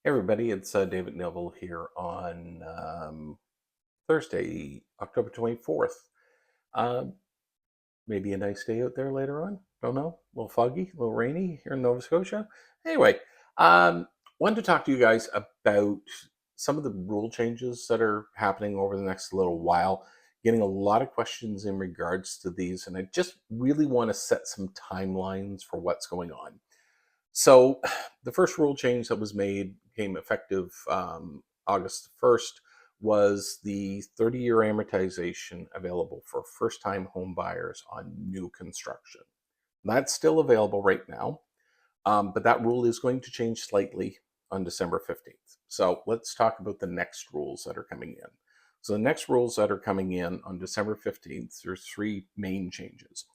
Hey everybody, it's David Neville here on Thursday, October 24th. Uh, Maybe a nice day out there later on. Don't know. A little foggy, a little rainy here in Nova Scotia. Anyway, wanted to talk to you guys about some of the rule changes that are happening over the next little while. Getting a lot of questions in regards to these, and I just really want to set some timelines for what's going on. So, the first rule change that was made came effective August 1st was the 30-year amortization available for first-time home buyers on new construction. That's still available right now, but that rule is going to change slightly on December 15th. So let's talk about the next rules that are coming in. So the next rules that are coming in on December 15th, there's three main changes.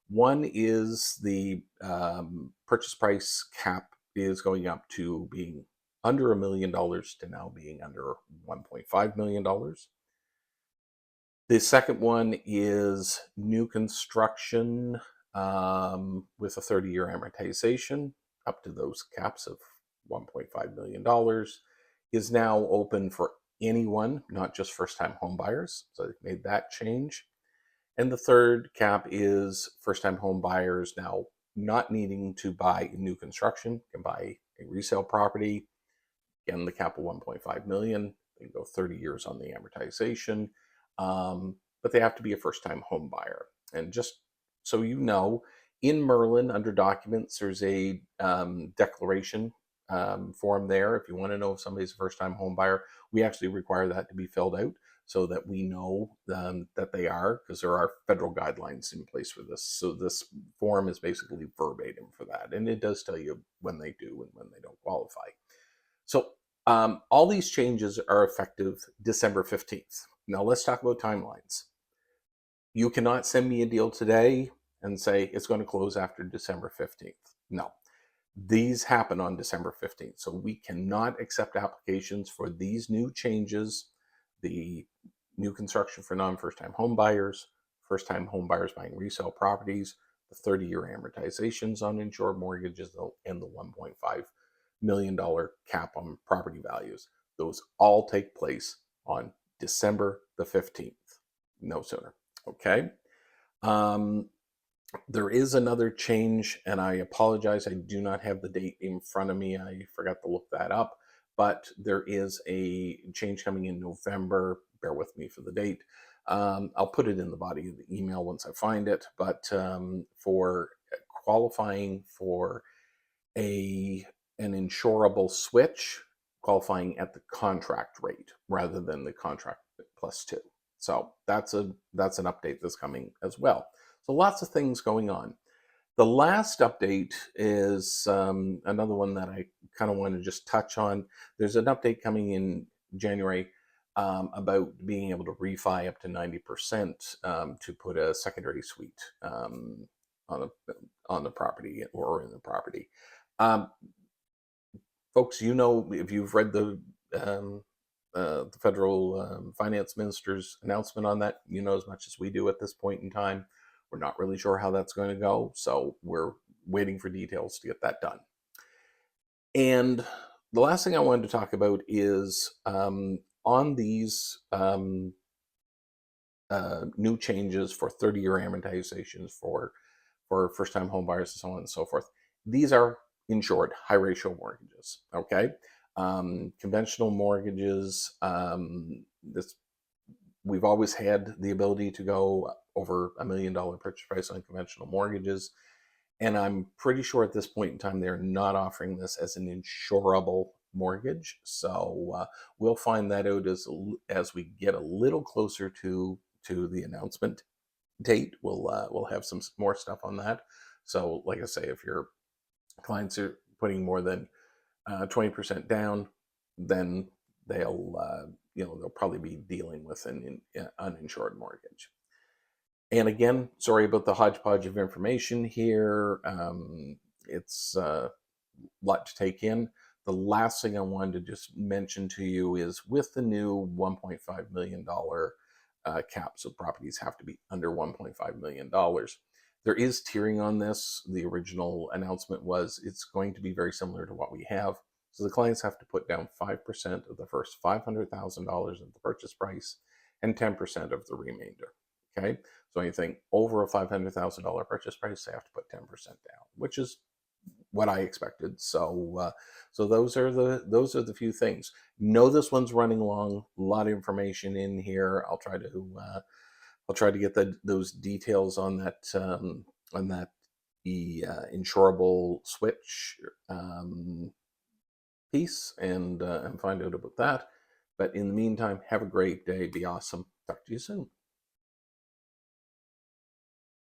One is the purchase price cap is going up to being under $1 million to now being under $1.5 million. The second one is new construction with a 30-year amortization up to those caps of $1.5 million is now open for anyone, not just first-time home buyers. So they've made that change. And the third cap is first-time home buyers now not needing to buy new construction, can buy a resale property. Again, the cap of 1.5 million. They can go 30 years on the amortization, but they have to be a first-time home buyer. And just so you know, in Merlin under documents, there's a declaration form there. If you want to know if somebody's a first-time home buyer, we actually require that to be filled out so that we know that they are, because there are federal guidelines in place for this. So this form is basically verbatim for that, and it does tell you when they do and when they don't qualify. So all these changes are effective December 15th. Now let's talk about timelines. You cannot send me a deal today and say it's going to close after December 15th. No, these happen on December 15th. So we cannot accept applications for these new changes, the new construction for non-first-time home buyers, first-time home buyers buying resale properties, the 30-year amortizations on insured mortgages, and the $1.5 million cap on property values. Those all take place on December the 15th, no sooner. Okay. There is another change, and I apologize, I do not have the date in front of me. I forgot to look that up, but there is a change coming in November. Bear with me for the date. I'll put it in the body of the email once I find it, but for qualifying for an insurable switch, qualifying at the contract rate rather than the contract plus two. So that's an update that's coming as well. So lots of things going on. The last update is another one that I kind of want to just touch on. There's an update coming in January about being able to refi up to 90% to put a secondary suite on the property or in the property. Folks, you know, if you've read the federal finance minister's announcement on that, you know as much as we do at this point in time. We're not really sure how that's going to go, so we're waiting for details to get that done. And the last thing I wanted to talk about is on these new changes for 30-year amortizations for first-time home buyers and so on and so forth. These are insured high ratio mortgages. Okay, conventional mortgages. We've always had the ability to go over $1 million purchase price on conventional mortgages, and I'm pretty sure at this point in time they're not offering this as an insurable mortgage. So we'll find that out as we get a little closer to the announcement date. We'll have some more stuff on that. So, like I say, if your clients are putting more than 20% down, then they'll probably be dealing with an uninsured mortgage. And again, sorry about the hodgepodge of information here. It's a lot to take in. The last thing I wanted to just mention to you is with the new $1.5 million cap, so properties have to be under $1.5 million. There is tiering on this. The original announcement was it's going to be very similar to what we have. So the clients have to put down 5% of the first $500,000 of the purchase price and 10% of the remainder. Okay, so anything over a $500,000 purchase price, they have to put 10% down, which is what I expected. So those are the few things. Know this one's running long. A lot of information in here. I'll try to get those details on that the insurable switch piece and find out about that. But in the meantime, have a great day. Be awesome. Talk to you soon.